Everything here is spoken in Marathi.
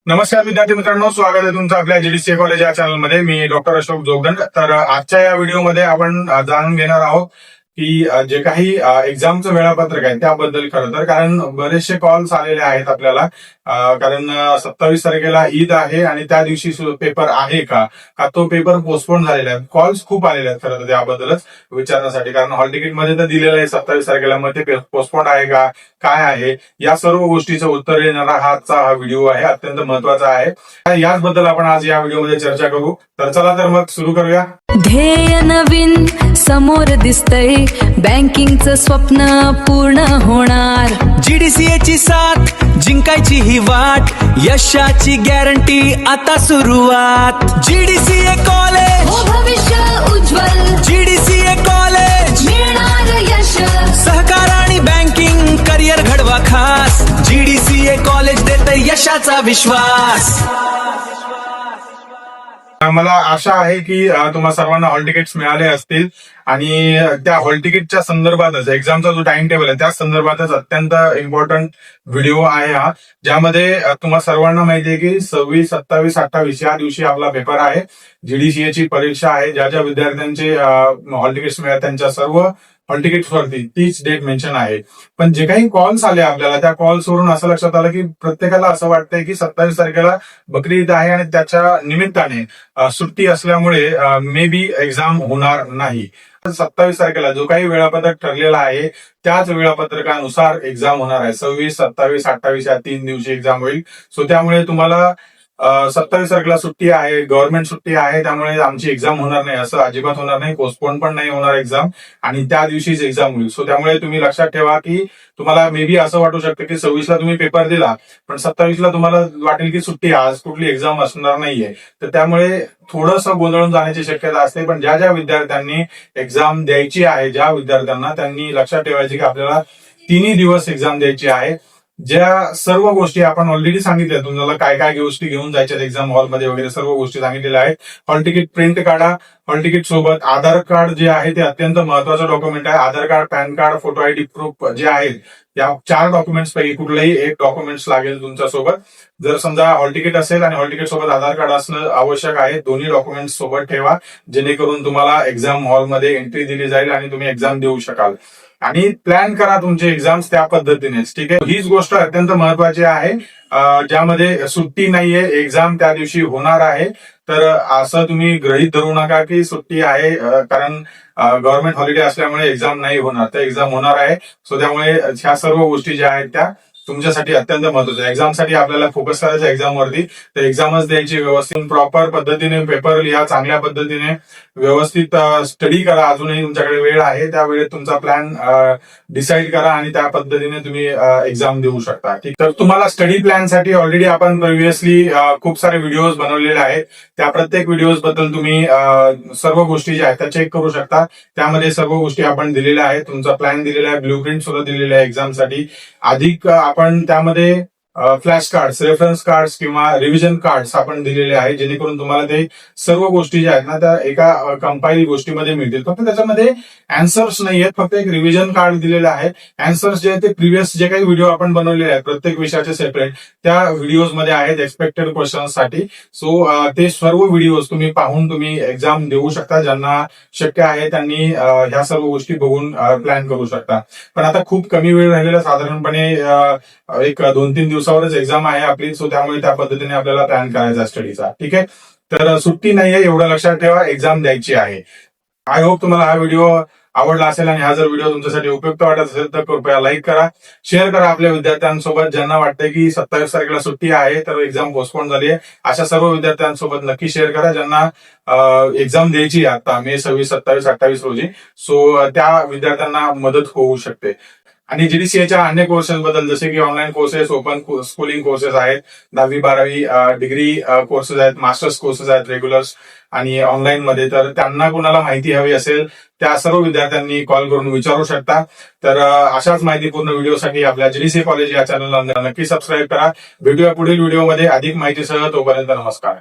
नमस्कार विद्यार्थी मित्रांनो, स्वागत आहे तुमचं आपल्या जीडीसी कॉलेज या चॅनलमध्ये. मी डॉक्टर अशोक जोगदंड. तर आजच्या या व्हिडिओमध्ये आपण जाणून घेणार आहोत की जे काही एक्झामचं वेळापत्रक आहे त्याबद्दल. खरं तर कारण बरेचसे कॉल्स आलेले आहेत आपल्याला, कारण 27 तारखेला ईद आहे आणि त्या दिवशी पेपर आहे का तो पेपर पोस्टपोन झालेला आहे. कॉल्स खूप आलेले आहेत खरं तर त्याबद्दलच विचारण्यासाठी, कारण हॉल तिकीट मध्ये तर दिलेलं आहे 27 तारखेला, मग ते पोस्टपोन आहे का काय आहे, या सर्व गोष्टीचं उत्तर देणारा हा व्हिडिओ आहे, अत्यंत महत्वाचा आहे. याचबद्दल आपण आज या व्हिडिओमध्ये चर्चा करू. तर चला तर मग सुरू करूया. ध्येय नवीन समोर दिसतंय, बँकिंगचं स्वप्न पूर्ण होणार. जीडीसीए ची साथ जिंकायची ही वाट, यशाची गॅरंटी आता सुरुवात. जीडीसीए कॉलेज हो भविष्य उज्ज्वल, जीडीसीए कॉलेज मिळणार यश. सहकार आणि बँकिंग करिअर घडवा खास. जीडीसीए कॉलेज देते यशाचा विश्वास. मला आशा आहे की तुम्हा सर्वांना हॉल तिकीट्स मिळाले असतील आणि त्या हॉल तिकीटच्या संदर्भातच एक्झामचा जो टाइम टेबल आहे त्या संदर्भातच अत्यंत इम्पॉर्टंट व्हिडिओ आहे हा, ज्यामध्ये तुम्हा सर्वांना माहिती आहे की 26, 27, 28 या दिवशी आपला पेपर आहे. जीडीसीएची परीक्षा आहे. ज्या ज्या विद्यार्थ्यांचे हॉल तिकीट्स मिळाले त्यांच्या सर्व हॉल तिकीट्स वरती तीच डेट मेन्शन आहे. पण जे काही कॉल्स आले आपल्याला, त्या कॉल्स वरून असं लक्षात आलं की प्रत्येकाला असं वाटतंय की 27 तारखेला बकरी ईद आहे आणि त्याच्या निमित्ताने सुट्टी असल्यामुळे मे बी एक्झाम होणार नाही. 27 तारखेला जो काही वेळापत्रक ठरलेला आहे त्याच वेळापत्रकानुसार एक्झाम होणार आहे. 26, 27, 28 या 3 दिवशी एक्झाम होईल. सो त्यामुळे तुम्हाला 27 तारखेला सुट्टी आहे, गव्हर्नमेंट सुट्टी आहे, त्यामुळे आमची एक्झाम होणार नाही असं अजिबात होणार नाही. पोस्टपोन पण नाही होणार एक्झाम आणि त्या दिवशीच एक्झाम होईल. सो त्यामुळे तुम्ही लक्षात ठेवा की तुम्हाला मे बी असं वाटू शकतं की 26ला तुम्ही पेपर दिला पण 27ला तुम्हाला वाटेल की सुट्टी, आज कुठली एक्झाम असणार नाहीये. तर त्यामुळे थोडंसं गोंधळून जाण्याची शक्यता असते. पण ज्या ज्या विद्यार्थ्यांनी एक्झाम द्यायची आहे, ज्या विद्यार्थ्यांना, त्यांनी लक्षात ठेवायचे की आपल्याला 3 दिवस एक्झाम द्यायची आहे. ज्या सर्व गोष्टी आपण ऑलरेडी सांगितल्या, तुम्हाला काय काय गोष्टी घेऊन जायच्या एक्झाम हॉलमध्ये वगैरे सर्व गोष्टी सांगितलेल्या आहेत. हॉल तिकीट प्रिंट काढा. हॉल तिकीट सोबत आधार कार्ड जे आहे ते अत्यंत महत्वाचं डॉक्युमेंट आहे. Aadhaar card, PAN card, photo ID proof जे आहेत, या 4 डॉक्युमेंट्स पैकी कुठलंही एक डॉक्युमेंट्स लागेल तुमच्या सोबत. जर समजा हॉल तिकीट असेल आणि हॉल तिकीट सोबत आधार कार्ड असणं आवश्यक आहे. दोन्ही डॉक्युमेंट्स सोबत ठेवा, जेणेकरून तुम्हाला एक्झाम हॉलमध्ये एंट्री दिली जाईल आणि तुम्ही एक्झाम देऊ शकाल. आणि प्लॅन करा तुमचे एक्झाम्स त्या पद्धतीनेच, ठीक आहे. हीच गोष्ट अत्यंत महत्वाची आहे, ज्यामध्ये सुट्टी नाहीये, एक्झाम त्या दिवशी होणार आहे. तर असं तुम्ही गृहीत धरू नका की सुट्टी आहे कारण गव्हर्नमेंट हॉलिडे असल्यामुळे एक्झाम नाही होणार. तर एक्झाम होणार आहे. सो त्यामुळे ह्या सर्व गोष्टी ज्या आहेत त्या तुमच्यासाठी अत्यंत महत्वाचं आहे. एक्झामसाठी आपल्याला फोकस करायचं एक्झामवरती, तर एक्झामच द्यायची, व्यवस्थित प्रॉपर पद्धतीने पेपर लिहा, चांगल्या पद्धतीने व्यवस्थित स्टडी करा. अजूनही तुमच्याकडे वेळ आहे, त्या वेळेत तुमचा प्लॅन डिसाईड करा आणि त्या पद्धतीने तुम्ही एक्झाम देऊ शकता. ठीक, तर तुम्हाला स्टडी प्लॅनसाठी ऑलरेडी आपण प्रिव्हियसली खूप सारे व्हिडिओज बनवलेले आहेत. त्या प्रत्येक व्हिडिओज बद्दल तुम्ही सर्व गोष्टी ज्या आहेत त्या चेक करू शकता. त्यामध्ये सर्व गोष्टी आपण दिलेल्या आहेत. तुमचा प्लॅन दिलेला आहे, ब्ल्यू प्रिंट सुद्धा दिलेला आहे एक्झामसाठी. अधिक आपण त्यामध्ये फ्लॅश कार्ड्स, रेफरन्स कार्ड्स किंवा रिव्हिजन कार्ड्स आपण दिलेले आहे, जेणेकरून तुम्हाला ते सर्व गोष्टी ज्या आहेत ना त्या एका कंपाईल गोष्टीमध्ये मिळतील. फक्त त्याच्यामध्ये अँसर्स नाही आहेत, फक्त एक रिव्हिजन कार्ड दिलेलं आहे. अँसर्स जे आहेत ते प्रिव्हियस जे काही व्हिडिओ आपण बनवलेले आहेत प्रत्येक विषयाचे सेपरेट, त्या व्हिडिओज मध्ये आहेत एक्सपेक्टेड क्वेश्चन्स साठी. सो ते सर्व व्हिडिओज तुम्ही पाहून तुम्ही एक्झाम देऊ शकता. ज्यांना शक्य आहे त्यांनी ह्या सर्व गोष्टी बघून प्लॅन करू शकता. पण आता खूप कमी वेळ राहिलेला, साधारणपणे एक 2-3 दिवसावरच एक्झाम आहे आपली. सो त्यामुळे त्या पद्धतीने आपल्याला प्लॅन करायचा स्टडीचा, ठीक आहे. तर सुट्टी नाहीये एवढं लक्षात ठेवा, एक्झाम द्यायची आहे. आय होप तुम्हाला हा व्हिडिओ आवडला असेल आणि हा जर व्हिडिओ तुमच्यासाठी उपयुक्त वाटत असेल तर कृपया लाईक करा, शेअर करा आपल्या विद्यार्थ्यांसोबत. ज्यांना वाटतंय की 27 तारखेला सुट्टी आहे तर एक्झाम पोस्टपोन झाली आहे, अशा सर्व विद्यार्थ्यांसोबत नक्की शेअर करा ज्यांना एक्झाम द्यायची आहे आता मे 26, 27, 28 रोजी. सो त्या विद्यार्थ्यांना मदत होऊ शकते. आणि जीडीसीएच्या अन्य कोर्सेस बद्दल, जसे की online courses, open schooling courses आहेत, 10वी 12वी डिग्री कोर्सेस आहेत, मास्टर्स कोर्सेस आहेत रेग्युलर्स आणि ऑनलाईन मध्ये, तर त्यांना कुणाला माहिती हवी असेल त्या सर्व विद्यार्थ्यांनी कॉल करून विचारू शकता. तर अशाच माहितीपूर्ण व्हिडिओसाठी आपल्या जीडीसी कॉलेज या चॅनलला नक्की सबस्क्राईब करा. भेटूया पुढील व्हिडिओमध्ये अधिक माहितीसह. तोपर्यंत नमस्कार.